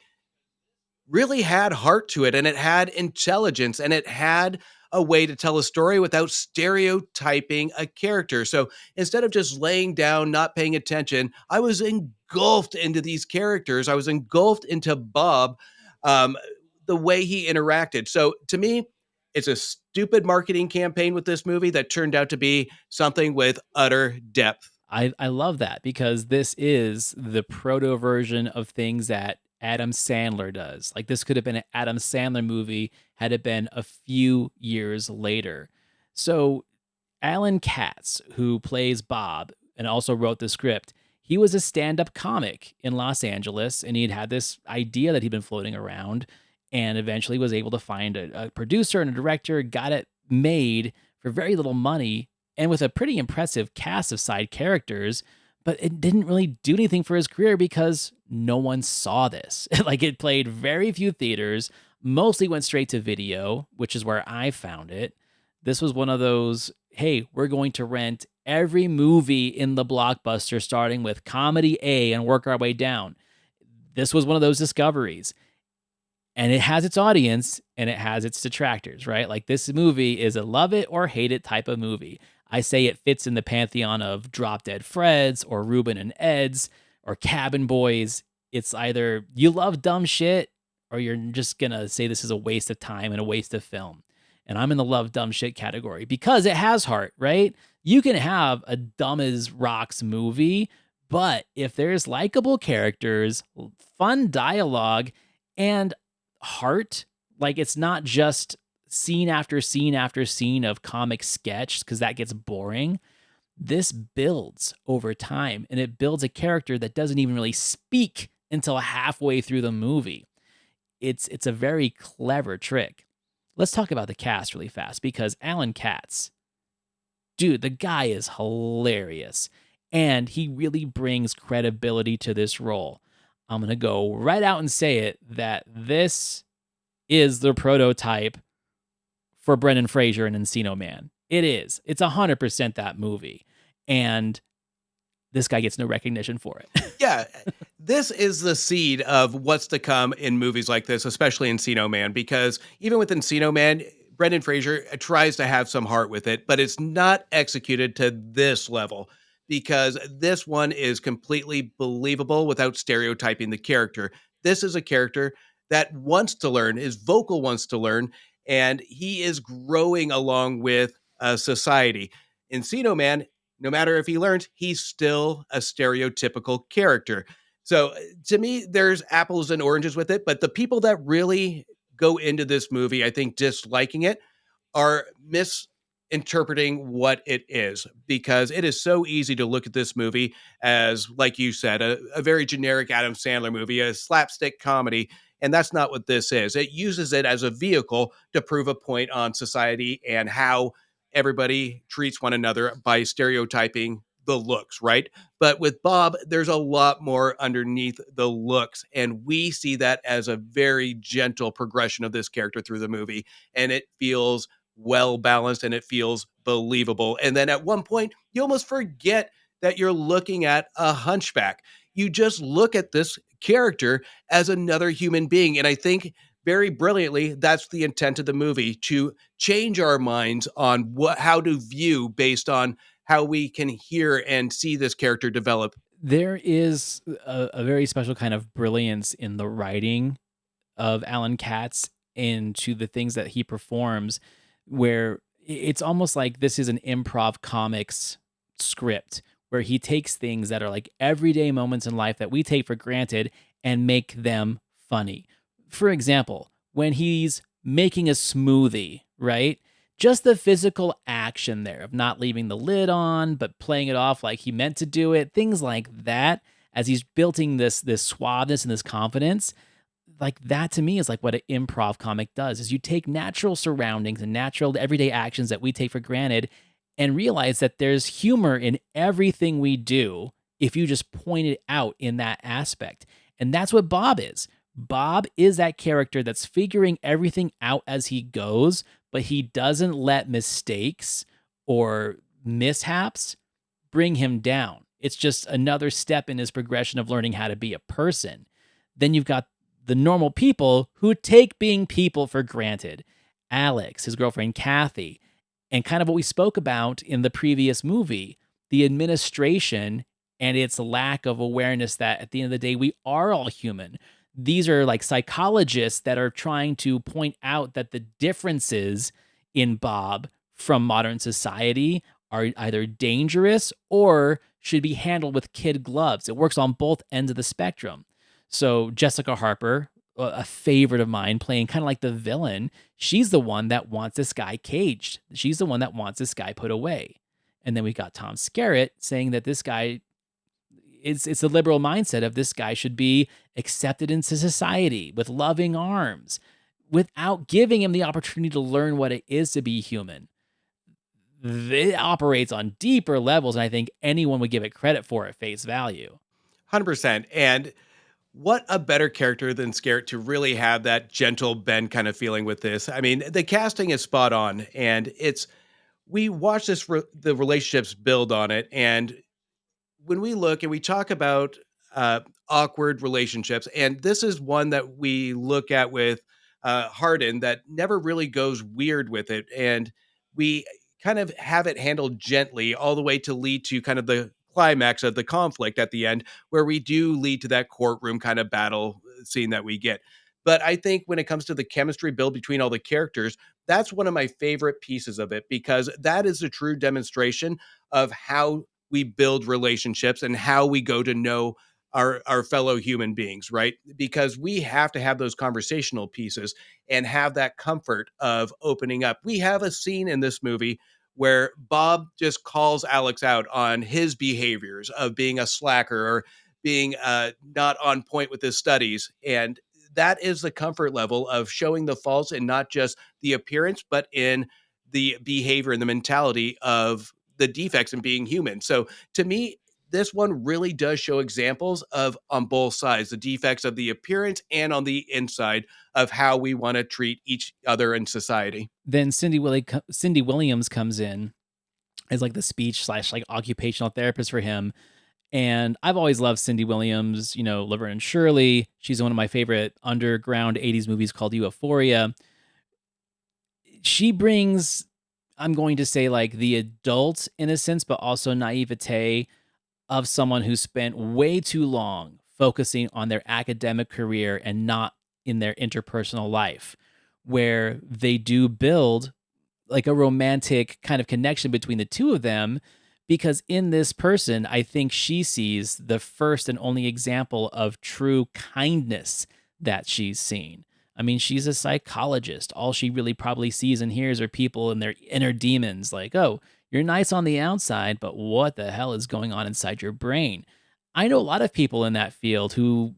really had heart to it, and it had intelligence, and it had a way to tell a story without stereotyping a character. So instead of just laying down, not paying attention, I was engulfed into these characters. I was engulfed into Bob, the way he interacted. So to me, it's a stupid marketing campaign with this movie that turned out to be something with utter depth. I love that, because this is the proto version of things that Adam Sandler does. Like, this could have been an Adam Sandler movie had it been a few years later. So Alan Katz, who plays Bob and also wrote the script, he was a stand-up comic in Los Angeles, and he'd had this idea that he'd been floating around, and eventually was able to find a producer and a director, got it made for very little money, and with a pretty impressive cast of side characters, but it didn't really do anything for his career because no one saw this. Like, it played very few theaters, mostly went straight to video, which is where I found it. This was one of those, hey, we're going to rent every movie in the Blockbuster starting with comedy A and work our way down. This was one of those discoveries. And it has its audience and it has its detractors, right? Like, this movie is a love it or hate it type of movie. I say it fits in the pantheon of Drop Dead Freds or Ruben and Ed's or Cabin Boys. It's either you love dumb shit or you're just going to say this is a waste of time and a waste of film. And I'm in the love dumb shit category because it has heart, right? You can have a dumb as rocks movie, but if there's likable characters, fun dialogue, and heart, like, it's not just scene after scene after scene of comic sketch, because that gets boring. This builds over time, and it builds a character that doesn't even really speak until halfway through the movie. It's a very clever trick. Let's talk about the cast really fast, because Alan Katz, dude, the guy is hilarious, and he really brings credibility to this role. I'm going to go right out and say it, that this is the prototype for Brendan Fraser and Encino Man. It is. It's 100% that movie. And this guy gets no recognition for it. Yeah, this is the seed of what's to come in movies like this, especially Encino Man, because even with Encino Man, Brendan Fraser tries to have some heart with it, but it's not executed to this level, because this one is completely believable without stereotyping the character. This is a character that wants to learn, his vocal wants to learn, and he is growing along with society. Encino Man no matter if he learns, he's still a stereotypical character. So to me, there's apples and oranges with it, but the people that really go into this movie, I think, disliking it are misinterpreting what it is, because it is so easy to look at this movie as, like you said, a very generic Adam Sandler movie, a slapstick comedy. And that's not what this is. It uses it as a vehicle to prove a point on society and how everybody treats one another by stereotyping the looks, right? But with Bob, there's a lot more underneath the looks. And we see that as a very gentle progression of this character through the movie. And it feels well balanced and it feels believable. And then at one point, you almost forget that you're looking at a hunchback. You just look at this character as another human being. And I think very brilliantly, that's the intent of the movie, to change our minds on how to view based on how we can hear and see this character develop. There is a very special kind of brilliance in the writing of Alan Katz into the things that he performs, where it's almost like this is an improv comics script where he takes things that are like everyday moments in life that we take for granted and make them funny. For example, when he's making a smoothie, right? Just the physical action there of not leaving the lid on, but playing it off like he meant to do it, things like that, as he's building this suaveness and this confidence, like that to me is like what an improv comic does, is you take natural surroundings and natural everyday actions that we take for granted and realize that there's humor in everything we do if you just point it out in that aspect. And that's what Bob is. Bob is that character that's figuring everything out as he goes, but he doesn't let mistakes or mishaps bring him down. It's just another step in his progression of learning how to be a person. Then you've got the normal people who take being people for granted. Alex, his girlfriend Kathy, and kind of what we spoke about in the previous movie, the administration and its lack of awareness that at the end of the day, we are all human. These are like psychologists that are trying to point out that the differences in Bob from modern society are either dangerous or should be handled with kid gloves. It works on both ends of the spectrum. So Jessica Harper, a favorite of mine, playing kind of like the villain, she's the one that wants this guy caged. She's the one that wants this guy put away. And then we got Tom Skerritt saying that this guy, it's the liberal mindset of this guy should be accepted into society with loving arms without giving him the opportunity to learn what it is to be human. It operates on deeper levels, and I think anyone would give it credit for at face value. 100%. And what a better character than Scarrett to really have that gentle Ben kind of feeling with this. I mean, the casting is spot on, and we watch the relationships build on it. And when we look and we talk about awkward relationships, and this is one that we look at with Hardin that never really goes weird with it. And we kind of have it handled gently all the way to lead to kind of the climax of the conflict at the end, where we do lead to that courtroom kind of battle scene that we get. But I think when it comes to the chemistry build between all the characters, that's one of my favorite pieces of it, because that is a true demonstration of how we build relationships and how we go to know our fellow human beings, right? Because we have to have those conversational pieces and have that comfort of opening up. We have a scene in this movie where Bob just calls Alex out on his behaviors of being a slacker or being not on point with his studies. And that is the comfort level of showing the faults and not just the appearance, but in the behavior and the mentality of the defects in being human. So to me, this one really does show examples of, on both sides, the defects of the appearance and on the inside of how we want to treat each other in society. Then Cindy Williams comes in as like the speech slash like occupational therapist for him. And I've always loved Cindy Williams, Laverne and Shirley. She's one of my favorite underground 80s movies called Euphoria. She brings, I'm going to say, like the adult innocence, but also naivete of someone who spent way too long focusing on their academic career and not in their interpersonal life, where they do build like a romantic kind of connection between the two of them. because in this person, I think she sees the first and only example of true kindness that she's seen. I mean, she's a psychologist. All she really probably sees and hears are people and their inner demons, like, oh, you're nice on the outside, but what the hell is going on inside your brain? I know a lot of people in that field who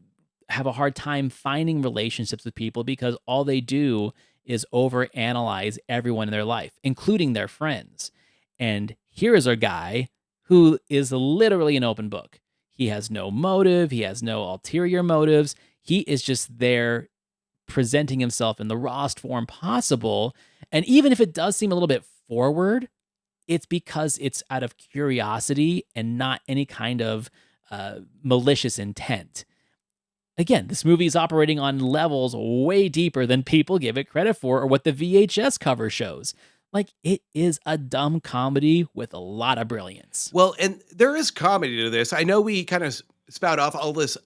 have a hard time finding relationships with people because all they do is overanalyze everyone in their life, including their friends. And here is a guy who is literally an open book. He has no motive, he has no ulterior motives. He is just there presenting himself in the rawest form possible. And even if it does seem a little bit forward, it's because it's out of curiosity and not any kind of malicious intent. Again, this movie is operating on levels way deeper than people give it credit for or what the VHS cover shows. Like, it is a dumb comedy with a lot of brilliance. Well, and there is comedy to this. I know we kind of spout off all this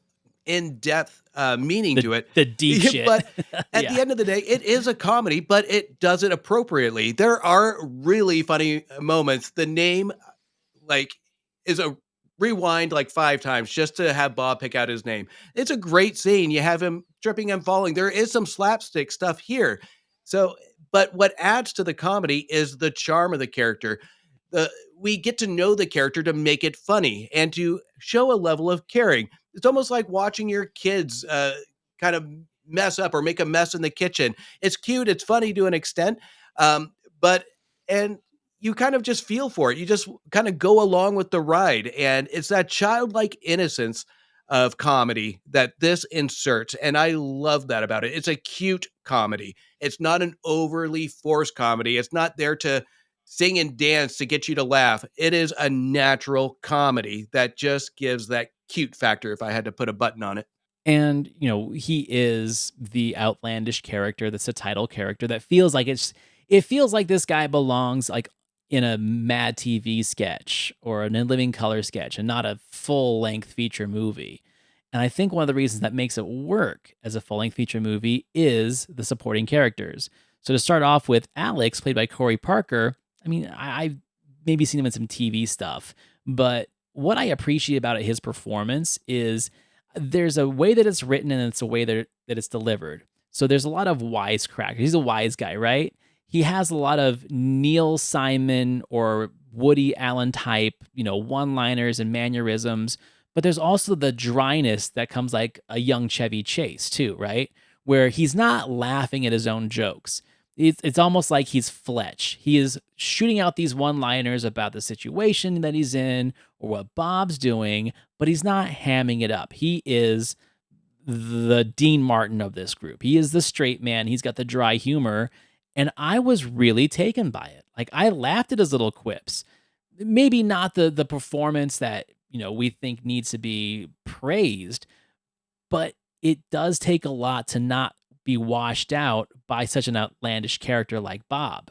in-depth meaning to it. The deep shit. But at Yeah. the end of the day, it is a comedy, but it does it appropriately. There are really funny moments. The name, like, is a rewind like 5 times just to have Bob pick out his name. It's a great scene. You have him tripping and falling. There is some slapstick stuff here. So, but what adds to the comedy is the charm of the character. We get to know the character to make it funny and to show a level of caring. It's almost like watching your kids kind of mess up or make a mess in the kitchen. It's cute. It's funny to an extent. But, and you kind of just feel for it. You just kind of go along with the ride. And it's that childlike innocence of comedy that this inserts. And I love that about it. It's a cute comedy. It's not an overly forced comedy. It's not there to sing and dance to get you to laugh. It is a natural comedy that just gives that cute factor, if I had to put a button on it. And, he is the outlandish character that's a title character that feels like it feels like this guy belongs like in a Mad TV sketch or an In Living Color sketch and not a full-length feature movie. And I think one of the reasons that makes it work as a full-length feature movie is the supporting characters. So to start off with Alex, played by Corey Parker, I mean, I've maybe seen him in some TV stuff, but what I appreciate about his performance is there's a way that it's written and it's a way that it's delivered. So there's a lot of wisecrackers. He's a wise guy, right? He has a lot of Neil Simon or Woody Allen type, one-liners and mannerisms, but there's also the dryness that comes like a young Chevy Chase too, right? Where he's not laughing at his own jokes. It's almost like he's Fletch. He is shooting out these one-liners about the situation that he's in or what Bob's doing, but he's not hamming it up. He is the Dean Martin of this group. He is the straight man. He's got the dry humor, and I was really taken by it. Like, I laughed at his little quips. Maybe not the performance that, we think needs to be praised, but it does take a lot to not be washed out by such an outlandish character like Bob.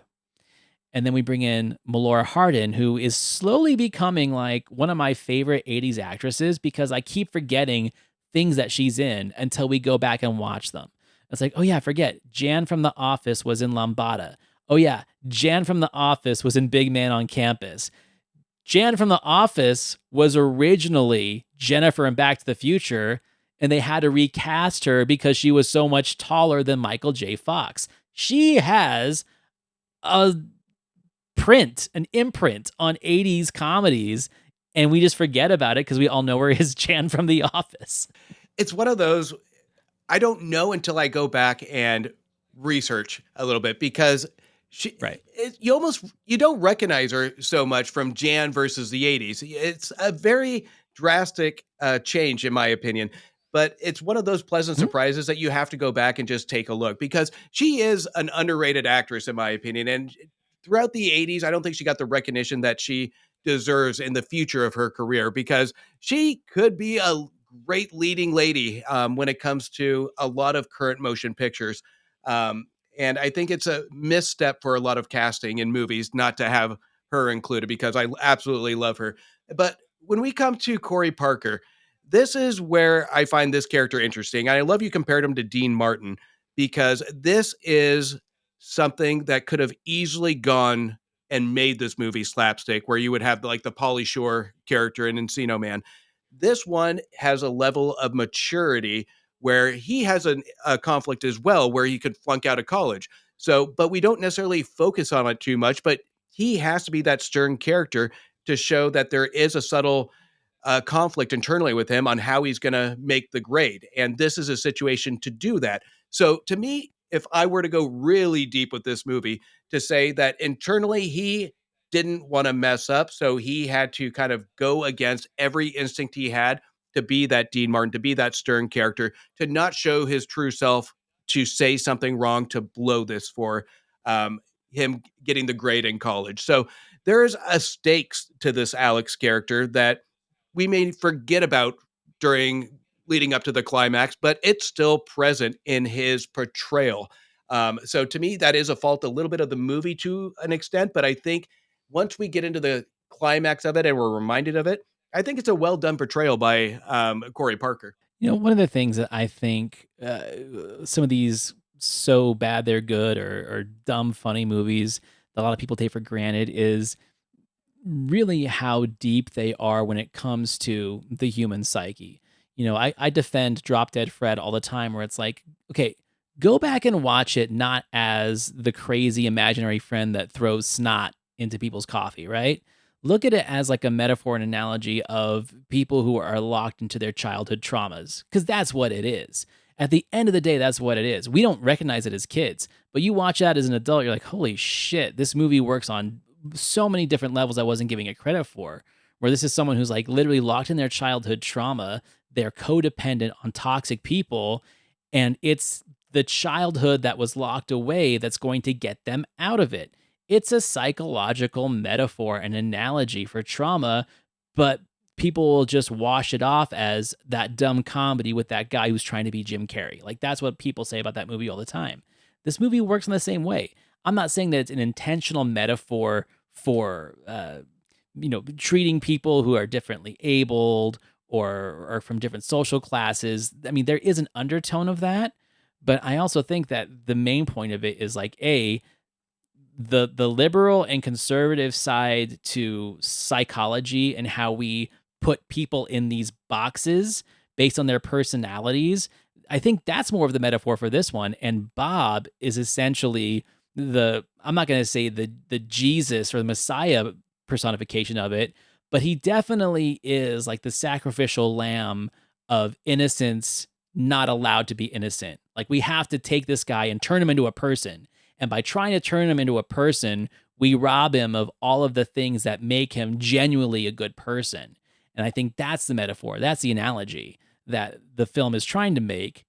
And then we bring in Melora Hardin, who is slowly becoming like one of my favorite 80s actresses because I keep forgetting things that she's in until we go back and watch them. It's like, oh yeah, I forget. Jan from The Office was in Lambada. Oh yeah, Jan from The Office was in Big Man on Campus. Jan from The Office was originally Jennifer in Back to the Future, and they had to recast her because she was so much taller than Michael J. Fox. She has an imprint on 80s comedies, and we just forget about it because we all know her as Jan from The Office. It's one of those, I don't know until I go back and research a little bit because Right. You don't recognize her so much from Jan versus the 80s. It's a very drastic change in my opinion, but it's one of those pleasant surprises that you have to go back and just take a look because she is an underrated actress in my opinion. And throughout the 80s, I don't think she got the recognition that she deserves in the future of her career because she could be a great leading lady when it comes to a lot of current motion pictures. And I think it's a misstep for a lot of casting in movies not to have her included because I absolutely love her. But when we come to Corey Parker, this is where I find this character interesting. I love you compared him to Dean Martin because this is something that could have easily gone and made this movie slapstick, where you would have like the Pauly Shore character in Encino Man. This one has a level of maturity where he has a conflict as well, where he could flunk out of college. So, but we don't necessarily focus on it too much, but he has to be that stern character to show that there is a subtle conflict internally with him on how he's going to make the grade. And this is a situation to do that. So to me, if I were to go really deep with this movie, to say that internally he didn't want to mess up, so he had to kind of go against every instinct he had to be that Dean Martin, to be that stern character, to not show his true self, to say something wrong, to blow this for him getting the grade in college. So there's a stakes to this Alex character that we may forget about during leading up to the climax, but it's still present in his portrayal. So to me, that is a fault a little bit of the movie to an extent, but I think once we get into the climax of it and we're reminded of it, I think it's a well done portrayal by Corey Parker. One of the things that I think some of these so bad they're good or dumb funny movies that a lot of people take for granted is really how deep they are when it comes to the human psyche. I defend Drop Dead Fred all the time, where it's like, okay, go back and watch it not as the crazy imaginary friend that throws snot into people's coffee, right? Look at it as like a metaphor and analogy of people who are locked into their childhood traumas, because that's what it is. At the end of the day, that's what it is. We don't recognize it as kids, but you watch that as an adult, you're like, holy shit, this movie works on so many different levels I wasn't giving it credit for. Where this is someone who's like literally locked in their childhood trauma, they're codependent on toxic people, and it's the childhood that was locked away that's going to get them out of it. It's a psychological metaphor and analogy for trauma, but people will just wash it off as that dumb comedy with that guy who's trying to be Jim Carrey. Like, that's what people say about that movie all the time. This movie works in the same way. I'm not saying that it's an intentional metaphor for, treating people who are differently abled or from different social classes. I mean, there is an undertone of that, but I also think that the main point of it is like, the liberal and conservative side to psychology and how we put people in these boxes based on their personalities. I think that's more of the metaphor for this one. And Bob is essentially I'm not going to say the Jesus or the Messiah personification of it, but he definitely is like the sacrificial lamb of innocence not allowed to be innocent. Like, we have to take this guy and turn him into a person. And by trying to turn him into a person, we rob him of all of the things that make him genuinely a good person. And I think that's the metaphor. That's the analogy that the film is trying to make,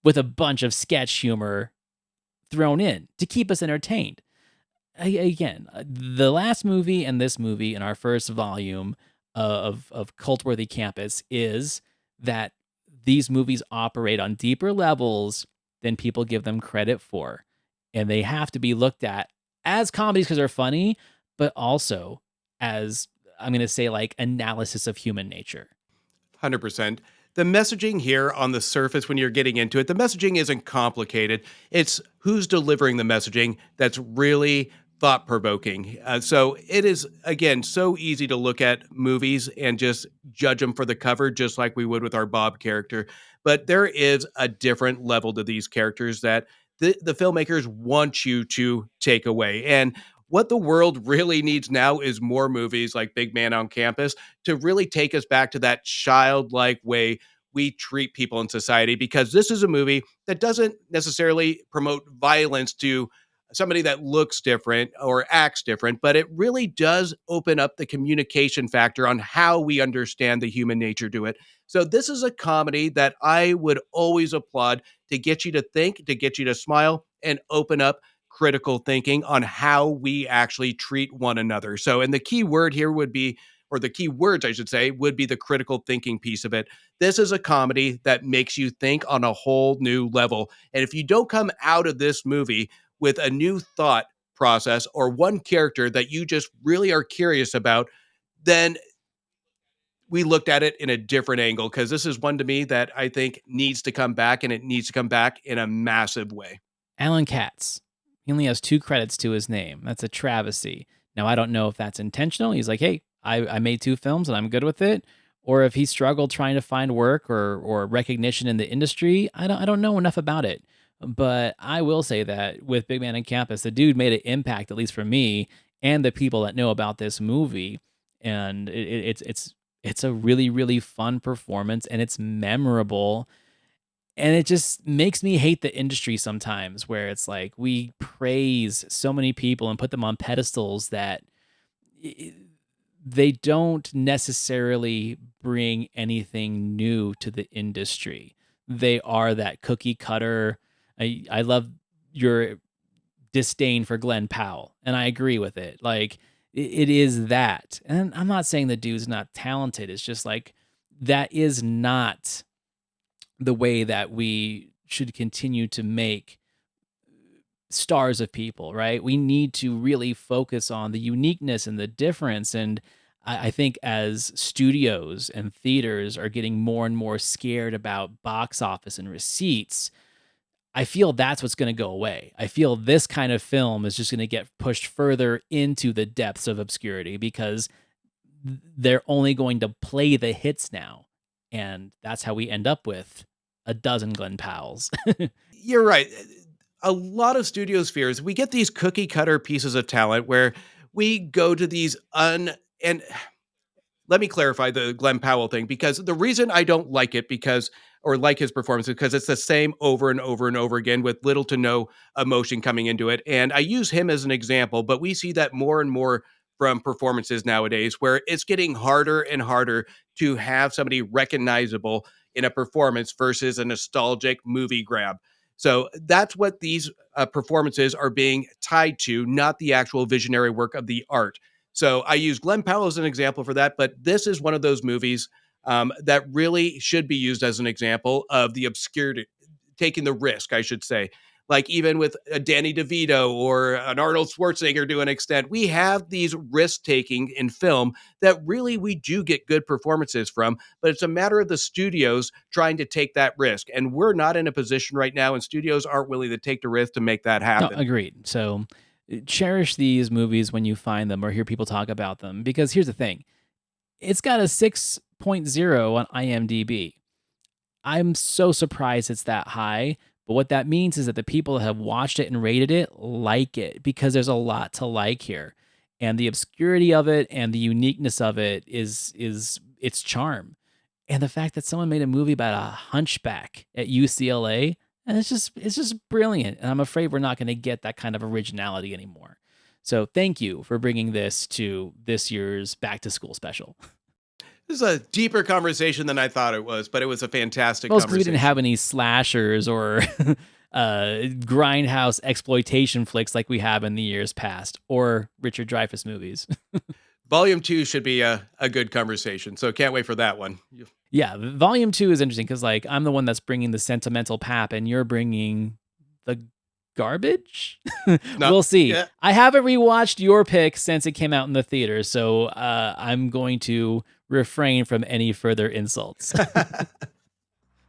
with a bunch of sketch humor thrown in to keep us entertained. Again, the last movie and this movie in our first volume of Cultworthy Campus is that these movies operate on deeper levels than people give them credit for. And they have to be looked at as comedies because they're funny, but also as, I'm going to say, like, analysis of human nature. 100%. The messaging here on the surface, when you're getting into it, the messaging isn't complicated. It's who's delivering the messaging that's really thought-provoking. So it is, again, so easy to look at movies and just judge them for the cover, just like we would with our Bob character. But there is a different level to these characters that the filmmakers want you to take away. And what the world really needs now is more movies like Big Man on Campus to really take us back to that childlike way we treat people in society, because this is a movie that doesn't necessarily promote violence to somebody that looks different or acts different, but it really does open up the communication factor on how we understand the human nature to it. So this is a comedy that I would always applaud, to get you to think, to get you to smile, and open up critical thinking on how we actually treat one another. So, and the key word here would be, or the key words, I should say, would be the critical thinking piece of it. This is a comedy that makes you think on a whole new level. And if you don't come out of this movie with a new thought process or one character that you just really are curious about, then we looked at it in a different angle, because this is one to me that I think needs to come back, and it needs to come back in a massive way. Alan Katz. He only has 2 credits to his name. That's a travesty. Now, I don't know if that's intentional. He's like, hey, I made 2 films and I'm good with it. Or if he struggled trying to find work or recognition in the industry. I don't know enough about it. But I will say that with Big Man on Campus, the dude made an impact, at least for me and the people that know about this movie. And it's a really, really fun performance, and it's memorable. And it just makes me hate the industry sometimes, where it's like we praise so many people and put them on pedestals that i- they don't necessarily bring anything new to the industry. They are that cookie cutter. I love your disdain for Glenn Powell, and I agree with it. Like it is that. And I'm not saying the dude's not talented. It's just like that is not the way that we should continue to make stars of people, right? We need to really focus on the uniqueness and the difference. And I think as studios and theaters are getting more and more scared about box office and receipts, I feel that's what's going to go away. I feel this kind of film is just going to get pushed further into the depths of obscurity because they're only going to play the hits now. And that's how we end up with a dozen Glenn Powells. You're right. A lot of studio spheres, we get these cookie cutter pieces of talent where we go to these and let me clarify the Glenn Powell thing, because the reason I don't like it or like his performance is because it's the same over and over and over again with little to no emotion coming into it. And I use him as an example, but we see that more and more from performances nowadays where it's getting harder and harder to have somebody recognizable in a performance versus a nostalgic movie grab. So that's what these performances are being tied to, not the actual visionary work of the art. So I use Glenn Powell as an example for that, but this is one of those movies that really should be used as an example of the obscurity, taking the risk, I should say. Like even with a Danny DeVito or an Arnold Schwarzenegger to an extent, we have these risk taking in film that really we do get good performances from, but it's a matter of the studios trying to take that risk. And we're not in a position right now, and studios aren't willing to take the risk to make that No, happen. agreed. So cherish these movies when you find them or hear people talk about them. Because here's the thing, it's got a 6.0 on IMDb. I'm so surprised it's that high. But what that means is that the people that have watched it and rated it like it because there's a lot to like here. And the obscurity of it and the uniqueness of it is its charm. And the fact that someone made a movie about a hunchback at UCLA, and it's just brilliant. And I'm afraid we're not going to get that kind of originality anymore. So thank you for bringing this to this year's back to school special. This is a deeper conversation than I thought it was, but it was a fantastic Well, because we conversation. didn't have any slashers or grindhouse exploitation flicks like we have in the years past, or Richard Dreyfuss movies. Volume 2 should be a good conversation, so can't wait for that one. Yeah, volume 2 is interesting because like I'm the one that's bringing the sentimental pap, and you're bringing the garbage. No, We'll see. yeah. I haven't rewatched your pick since it came out in the theater, so I'm going to refrain from any further insults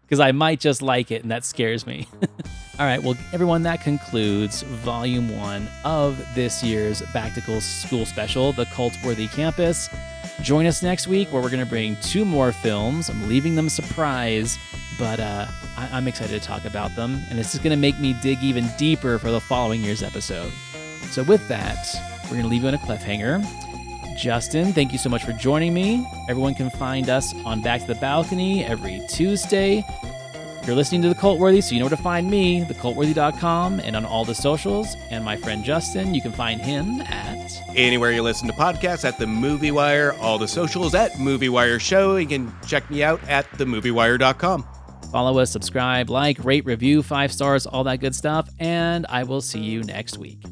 because I might just like it, and that scares me. All right, well, everyone, that concludes Volume 1 of this year's Back to School special, The Cultworthy Campus. Join us next week where we're going to bring 2 more films. I'm leaving them a surprise, but I'm excited to talk about them, and it's just going to make me dig even deeper for the following year's episode. So with that, we're going to leave you on a cliffhanger. Justin, thank you so much for joining me. Everyone can find us on Back to the Balcony every Tuesday. You're listening to The Cultworthy, so you know where to find me, thecultworthy.com, and on all the socials. And my friend Justin, you can find him at... Anywhere you listen to podcasts, at The Movie Wire, all the socials at Movie Wire Show. You can check me out at themoviewire.com. Follow us, subscribe, like, rate, review, 5 stars, all that good stuff, and I will see you next week.